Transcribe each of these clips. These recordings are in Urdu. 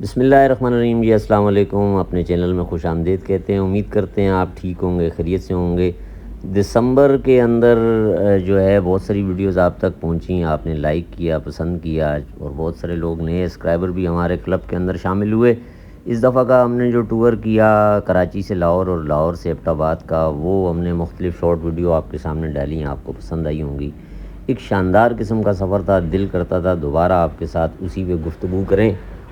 بسم اللہ الرحمن الرحیم جی السلام علیکم. اپنے چینل میں خوش آمدید کہتے ہیں. امید کرتے ہیں آپ ٹھیک ہوں گے, خیریت سے ہوں گے. دسمبر کے اندر جو ہے بہت ساری ویڈیوز آپ تک پہنچیں, آپ نے لائک کیا, پسند کیا, اور بہت سارے لوگ نئے سبسکرائبر بھی ہمارے کلب کے اندر شامل ہوئے. اس دفعہ کا ہم نے جو ٹور کیا کراچی سے لاہور اور لاہور سے ایبٹ آباد کا, وہ ہم نے مختلف شارٹ ویڈیو آپ کے سامنے ڈالی ہیں, آپ کو پسند آئی ہوں گی. ایک شاندار قسم کا سفر تھا, دل کرتا تھا دوبارہ آپ کے ساتھ اسی پہ گفتگو کریں.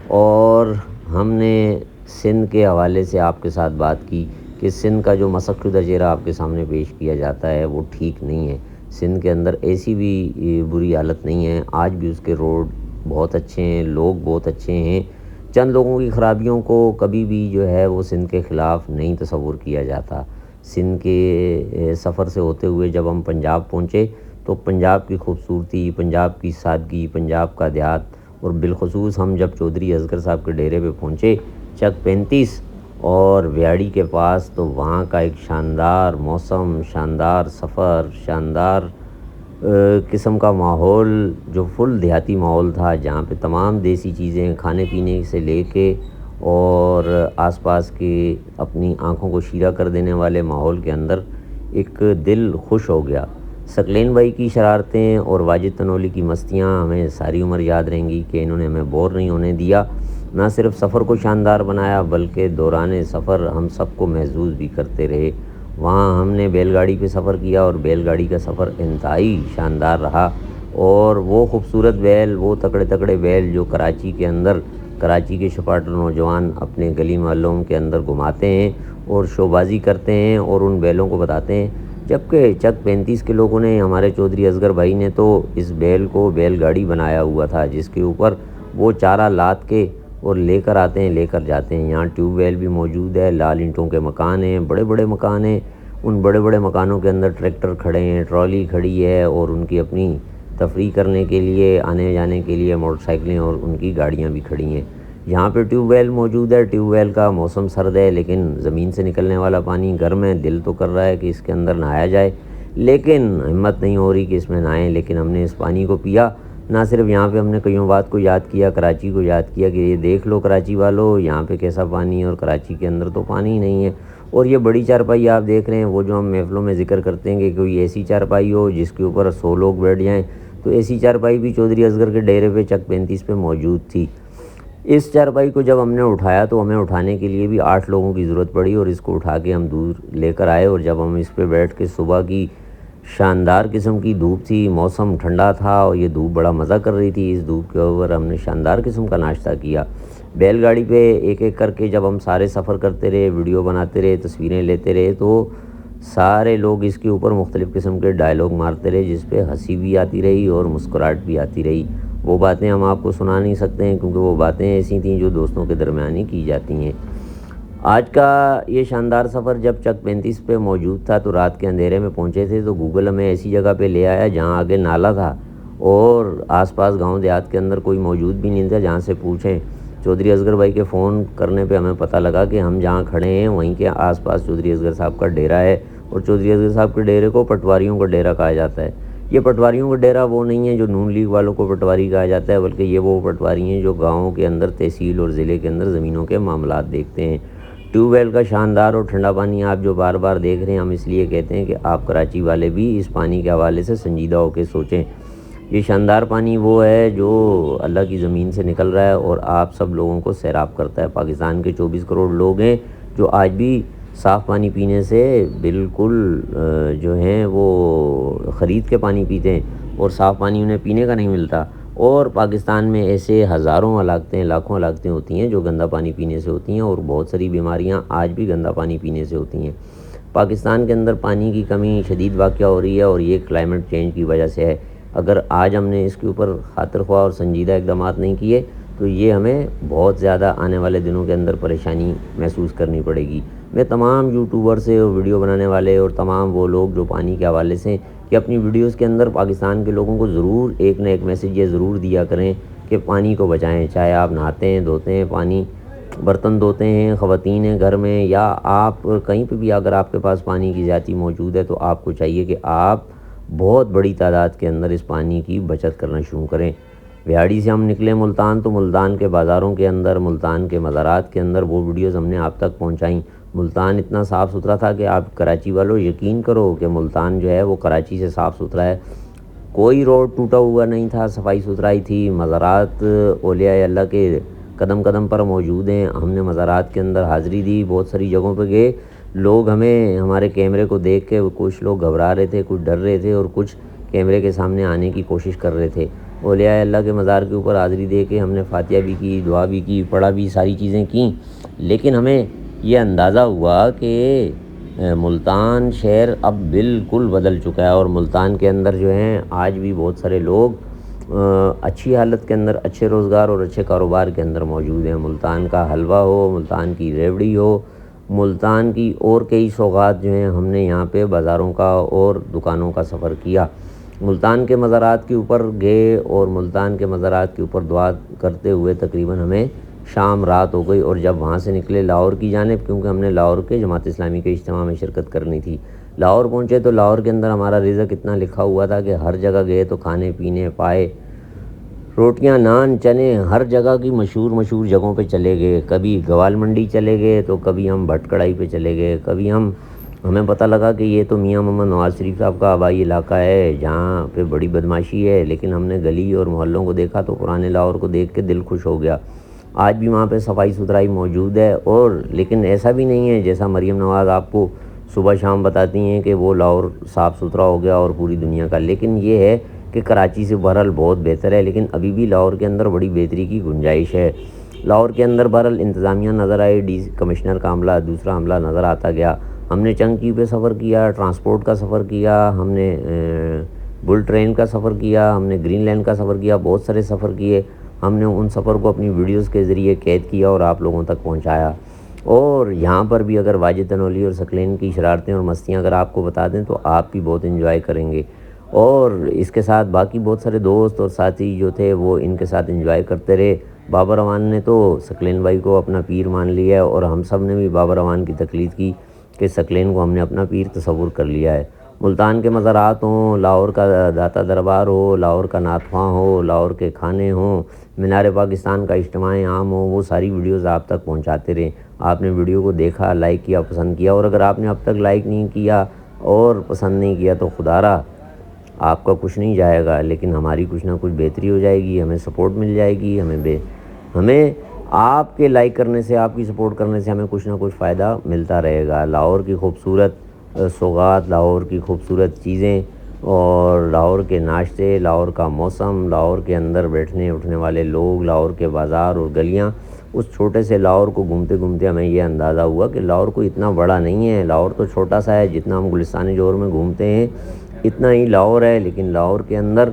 اور ہم نے سندھ کے حوالے سے آپ کے ساتھ بات کی کہ سندھ کا جو مسخ شدہ چہرہ آپ کے سامنے پیش کیا جاتا ہے وہ ٹھیک نہیں ہے. سندھ کے اندر ایسی بھی بری حالت نہیں ہے, آج بھی اس کے روڈ بہت اچھے ہیں, لوگ بہت اچھے ہیں. چند لوگوں کی خرابیوں کو کبھی بھی جو ہے وہ سندھ کے خلاف نہیں تصور کیا جاتا. سندھ کے سفر سے ہوتے ہوئے جب ہم پنجاب پہنچے تو پنجاب کی خوبصورتی, پنجاب کی سادگی, پنجاب کا دیہات, اور بالخصوص ہم جب چودھری اصغر صاحب کے ڈیرے پہ پہنچے چک 35 اور ویاڑی کے پاس, تو وہاں کا ایک شاندار موسم, شاندار سفر, شاندار قسم کا ماحول جو فل دیہاتی ماحول تھا, جہاں پہ تمام دیسی چیزیں کھانے پینے سے لے کے اور آس پاس کے اپنی آنکھوں کو شیرہ کر دینے والے ماحول کے اندر ایک دل خوش ہو گیا. ثقلین بھائی کی شرارتیں اور واجد تنولی کی مستیاں ہمیں ساری عمر یاد رہیں گی کہ انہوں نے ہمیں بور نہیں ہونے دیا. نہ صرف سفر کو شاندار بنایا بلکہ دوران سفر ہم سب کو محظوظ بھی کرتے رہے. وہاں ہم نے بیل گاڑی پہ سفر کیا اور بیل گاڑی کا سفر انتہائی شاندار رہا. اور وہ خوبصورت بیل, وہ تکڑے تکڑے بیل جو کراچی کے اندر کراچی کے شپاٹر نوجوان اپنے گلی محلوں کے اندر گھماتے ہیں اور شوبازی کرتے ہیں اور ان بیلوں کو بتاتے ہیں. جبکہ چک 35 کے لوگوں نے, ہمارے چودھری اصغر بھائی نے تو اس بیل کو بیل گاڑی بنایا ہوا تھا جس کے اوپر وہ چارہ لاد کے اور لے کر آتے ہیں, لے کر جاتے ہیں. یہاں ٹیوب ویل بھی موجود ہے, لال اینٹوں کے مکان ہیں, بڑے بڑے مکان ہیں. ان بڑے بڑے مکانوں کے اندر ٹریکٹر کھڑے ہیں, ٹرالی کھڑی ہے, اور ان کی اپنی تفریح کرنے کے لیے, آنے جانے کے لیے موٹر سائیکلیں اور ان کی گاڑیاں بھی کھڑی ہیں. یہاں پہ ٹیوب ویل موجود ہے. ٹیوب ویل کا موسم سرد ہے لیکن زمین سے نکلنے والا پانی گرم ہے. دل تو کر رہا ہے کہ اس کے اندر نہایا جائے, لیکن ہمت نہیں ہو رہی کہ اس میں نہائیں. لیکن ہم نے اس پانی کو پیا. نہ صرف یہاں پہ ہم نے کئیوں بات کو یاد کیا, کراچی کو یاد کیا کہ یہ دیکھ لو کراچی والو, یہاں پہ کیسا پانی ہے, اور کراچی کے اندر تو پانی ہی نہیں ہے. اور یہ بڑی چارپائی آپ دیکھ رہے ہیں, وہ جو ہم محفلوں میں ذکر کرتے ہیں کہ کوئی ایسی چارپائی ہو جس کے اوپر 100 لوگ بیٹھ جائیں, تو ایسی چارپائی بھی چودھری اصغر کے ڈیرے پہ چک 35 پہ موجود تھی. اس چارپائی کو جب ہم نے اٹھایا تو ہمیں اٹھانے کے لیے بھی 8 لوگوں کی ضرورت پڑی, اور اس کو اٹھا کے ہم دور لے کر آئے. اور جب ہم اس پہ بیٹھ کے, صبح کی شاندار قسم کی دھوپ تھی, موسم ٹھنڈا تھا اور یہ دھوپ بڑا مزہ کر رہی تھی, اس دھوپ کے اوپر ہم نے شاندار قسم کا ناشتہ کیا. بیل گاڑی پہ ایک ایک کر کے جب ہم سارے سفر کرتے رہے, ویڈیو بناتے رہے, تصویریں لیتے رہے, تو سارے لوگ اس کے اوپر مختلف قسم کے ڈائلاگ مارتے رہے, جس پہ ہنسی بھی آتی رہی اور مسکراہٹ بھی آتی رہی. وہ باتیں ہم آپ کو سنا نہیں سکتے ہیں کیونکہ وہ باتیں ایسی تھیں جو دوستوں کے درمیان ہی کی جاتی ہیں. آج کا یہ شاندار سفر جب چک 35 پہ موجود تھا تو رات کے اندھیرے میں پہنچے تھے, تو گوگل ہمیں ایسی جگہ پہ لے آیا جہاں آگے نالا تھا اور آس پاس گاؤں دیہات کے اندر کوئی موجود بھی نہیں تھا جہاں سے پوچھیں. چودھری اصغر بھائی کے فون کرنے پہ ہمیں پتہ لگا کہ ہم جہاں کھڑے ہیں وہیں کے آس پاس چودھری اصغر صاحب کا ڈیرہ ہے, اور چودھری اصغر صاحب کے ڈیرے کو پٹواریوں کا ڈیرہ کہا جاتا ہے. یہ پٹواریوں کا ڈیرہ وہ نہیں ہے جو نون لیگ والوں کو پٹواری کہا جاتا ہے, بلکہ یہ وہ پٹواری ہیں جو گاؤں کے اندر, تحصیل اور ضلع کے اندر زمینوں کے معاملات دیکھتے ہیں. ٹیوب ویل کا شاندار اور ٹھنڈا پانی آپ جو بار بار دیکھ رہے ہیں, ہم اس لیے کہتے ہیں کہ آپ کراچی والے بھی اس پانی کے حوالے سے سنجیدہ ہو کے سوچیں. یہ شاندار پانی وہ ہے جو اللہ کی زمین سے نکل رہا ہے اور آپ سب لوگوں کو سیراب کرتا ہے. پاکستان کے 24 کروڑ لوگ ہیں جو آج بھی صاف پانی پینے سے بالکل جو ہیں وہ خرید کے پانی پیتے ہیں, اور صاف پانی انہیں پینے کا نہیں ملتا. اور پاکستان میں ایسے ہزاروں علاقتیں, لاکھوں علاقتیں ہوتی ہیں جو گندا پانی پینے سے ہوتی ہیں, اور بہت ساری بیماریاں آج بھی گندا پانی پینے سے ہوتی ہیں. پاکستان کے اندر پانی کی کمی شدید واقع ہو رہی ہے, اور یہ کلائمیٹ چینج کی وجہ سے ہے. اگر آج ہم نے اس کے اوپر خاطر خواہ اور سنجیدہ اقدامات نہیں کیے تو یہ ہمیں بہت زیادہ آنے والے دنوں کے اندر پریشانی محسوس کرنی پڑے گی. میں تمام یوٹیوبر سے اور ویڈیو بنانے والے اور تمام وہ لوگ جو پانی کے حوالے سے کہ اپنی ویڈیوز کے اندر پاکستان کے لوگوں کو ضرور ایک نہ ایک میسیج یہ ضرور دیا کریں کہ پانی کو بچائیں. چاہے آپ نہاتے ہیں, دھوتے ہیں, پانی برتن دھوتے ہیں, خواتین ہیں گھر میں, یا آپ کہیں پہ بھی اگر آپ کے پاس پانی کی زیادتی موجود ہے تو آپ کو چاہیے کہ آپ بہت بڑی تعداد کے اندر اس پانی کی بچت کرنا شروع کریں. ویاڑی سے ہم نکلے ملتان تو ملتان کے بازاروں کے اندر، ملتان کے مزارات کے اندر وہ ویڈیوز ہم نے آپ تک پہنچائیں۔ ملتان اتنا صاف ستھرا تھا کہ آپ کراچی والوں یقین کرو کہ ملتان جو ہے وہ کراچی سے صاف ستھرا ہے، کوئی روڈ ٹوٹا ہوا نہیں تھا، صفائی ستھرائی تھی۔ مزارات اولیاء اللہ کے قدم قدم پر موجود ہیں۔ ہم نے مزارات کے اندر حاضری دی، بہت ساری جگہوں پہ گئے، لوگ ہمیں ہمارے کیمرے کو دیکھ کے کچھ لوگ گھبرا رہے تھے، کچھ ڈر رہے تھے اور کچھ کیمرے کے سامنے آنے کی کوشش کر رہے تھے۔ اولیاء اللہ کے مزار کے اوپر حاضری دے کے ہم نے فاتحہ بھی کی، دعا بھی کی، پڑھا بھی، ساری چیزیں کیں، لیکن ہمیں یہ اندازہ ہوا کہ ملتان شہر اب بالکل بدل چکا ہے، اور ملتان کے اندر جو ہیں آج بھی بہت سارے لوگ اچھی حالت کے اندر، اچھے روزگار اور اچھے کاروبار کے اندر موجود ہیں۔ ملتان کا حلوہ ہو، ملتان کی ریوڑی ہو، ملتان کی اور کئی سوغات جو ہیں، ہم نے یہاں پہ بازاروں کا اور دکانوں کا سفر کیا۔ ملتان کے مزارات کے اوپر گئے اور ملتان کے مزارات کے اوپر دعا کرتے ہوئے تقریباً ہمیں شام رات ہو گئی، اور جب وہاں سے نکلے لاہور کی جانب، کیونکہ ہم نے لاہور کے جماعت اسلامی کے اجتماع میں شرکت کرنی تھی، لاہور پہنچے تو لاہور کے اندر ہمارا رزق اتنا لکھا ہوا تھا کہ ہر جگہ گئے تو کھانے پینے پائے، روٹیاں، نان، چنے، ہر جگہ کی مشہور جگہوں پہ چلے گئے۔ کبھی گوال منڈی چلے گئے تو کبھی ہم بھٹ کڑائی پہ چلے گئے، کبھی ہمیں پتہ لگا کہ یہ تو میاں محمد نواز شریف صاحب کا آبائی علاقہ ہے جہاں پہ بڑی بدماشی ہے، لیکن ہم نے گلی اور محلوں کو دیکھا تو پرانے لاہور کو دیکھ کے دل خوش ہو گیا۔ آج بھی وہاں پہ صفائی ستھرائی موجود ہے، اور لیکن ایسا بھی نہیں ہے جیسا مریم نواز آپ کو صبح شام بتاتی ہیں کہ وہ لاہور صاف ستھرا ہو گیا اور پوری دنیا کا، لیکن یہ ہے کہ کراچی سے بہرحال بہت بہتر ہے، لیکن ابھی بھی لاہور کے اندر بڑی بہتری کی گنجائش ہے۔ لاہور کے اندر بہرحال انتظامیہ نظر آئی، کمشنر کا عملہ، دوسرا عملہ نظر آتا گیا۔ ہم نے چنکی پہ سفر کیا، ٹرانسپورٹ کا سفر کیا، ہم نے بل ٹرین کا سفر کیا، ہم نے گرین لینڈ کا سفر کیا، بہت سارے سفر کیے۔ ہم نے ان سفر کو اپنی ویڈیوز کے ذریعے قید کیا اور آپ لوگوں تک پہنچایا۔ اور یہاں پر بھی اگر واجد تنولی اور ثقلین کی شرارتیں اور مستیاں اگر آپ کو بتا دیں تو آپ بھی بہت انجوائے کریں گے، اور اس کے ساتھ باقی بہت سارے دوست اور ساتھی جو تھے وہ ان کے ساتھ انجوائے کرتے رہے۔ بابر امان نے تو ثقلین بھائی کو اپنا پیر مان لیا ہے، اور ہم سب نے بھی بابر امان کی تقلید کی کہ ثقلین کو ہم نے اپنا پیر تصور کر لیا ہے۔ ملتان کے مزارات ہوں، لاہور کا داتا دربار ہو، لاہور کا نعت خواں ہو، لاہور کے کھانے ہوں، مینار پاکستان کا اجتماع عام ہو، وہ ساری ویڈیوز آپ تک پہنچاتے رہیں۔ آپ نے ویڈیو کو دیکھا، لائک کیا، پسند کیا، اور اگر آپ نے اب تک لائک نہیں کیا اور پسند نہیں کیا تو خدا را آپ کا کچھ نہیں جائے گا، لیکن ہماری کچھ نہ کچھ بہتری ہو جائے گی، ہمیں سپورٹ مل جائے گی، ہمیں آپ کے لائک کرنے سے، آپ کی سپورٹ کرنے سے ہمیں کچھ نہ کچھ فائدہ ملتا رہے گا۔ لاہور کی خوبصورت سوغات، لاہور کی خوبصورت چیزیں اور لاہور کے ناشتے، لاہور کا موسم، لاہور کے اندر بیٹھنے اٹھنے والے لوگ، لاہور کے بازار اور گلیاں، اس چھوٹے سے لاہور کو گھومتے گھومتے ہمیں یہ اندازہ ہوا کہ لاہور کو اتنا بڑا نہیں ہے، لاہور تو چھوٹا سا ہے، جتنا ہم گلستان جوہر میں گھومتے ہیں اتنا ہی لاہور ہے، لیکن لاہور کے اندر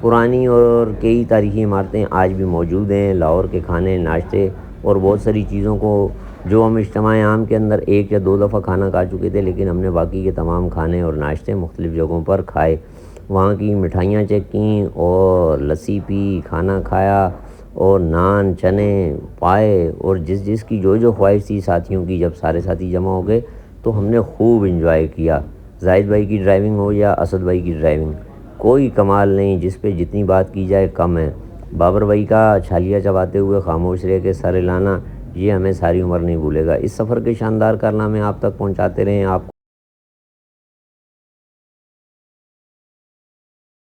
پرانی اور کئی تاریخی عمارتیں آج بھی موجود ہیں۔ لاہور کے کھانے، ناشتے اور بہت ساری چیزوں کو جو ہم اجتماع عام کے اندر ایک یا دو دفعہ کھانا کھا چکے تھے، لیکن ہم نے باقی کے تمام کھانے اور ناشتے مختلف جگہوں پر کھائے، وہاں کی مٹھائیاں چیک کیں اور لسی پی، کھانا کھایا اور نان، چنے پائے، اور جس کی جو خواہش تھی ساتھیوں کی، جب سارے ساتھی جمع ہو گئے تو ہم نے خوب انجوائے کیا۔ زاہد بھائی کی ڈرائیونگ ہو یا اسد بھائی کی ڈرائیونگ، کوئی کمال نہیں، جس پہ جتنی بات کی جائے کم ہے۔ بابر بھائی کا چھالیاں چباتے ہوئے خاموش رہ کے سر ہلانا، یہ ہمیں ساری عمر نہیں بھولے گا۔ اس سفر کے شاندار کارنامے آپ تک پہنچاتے رہیں، آپ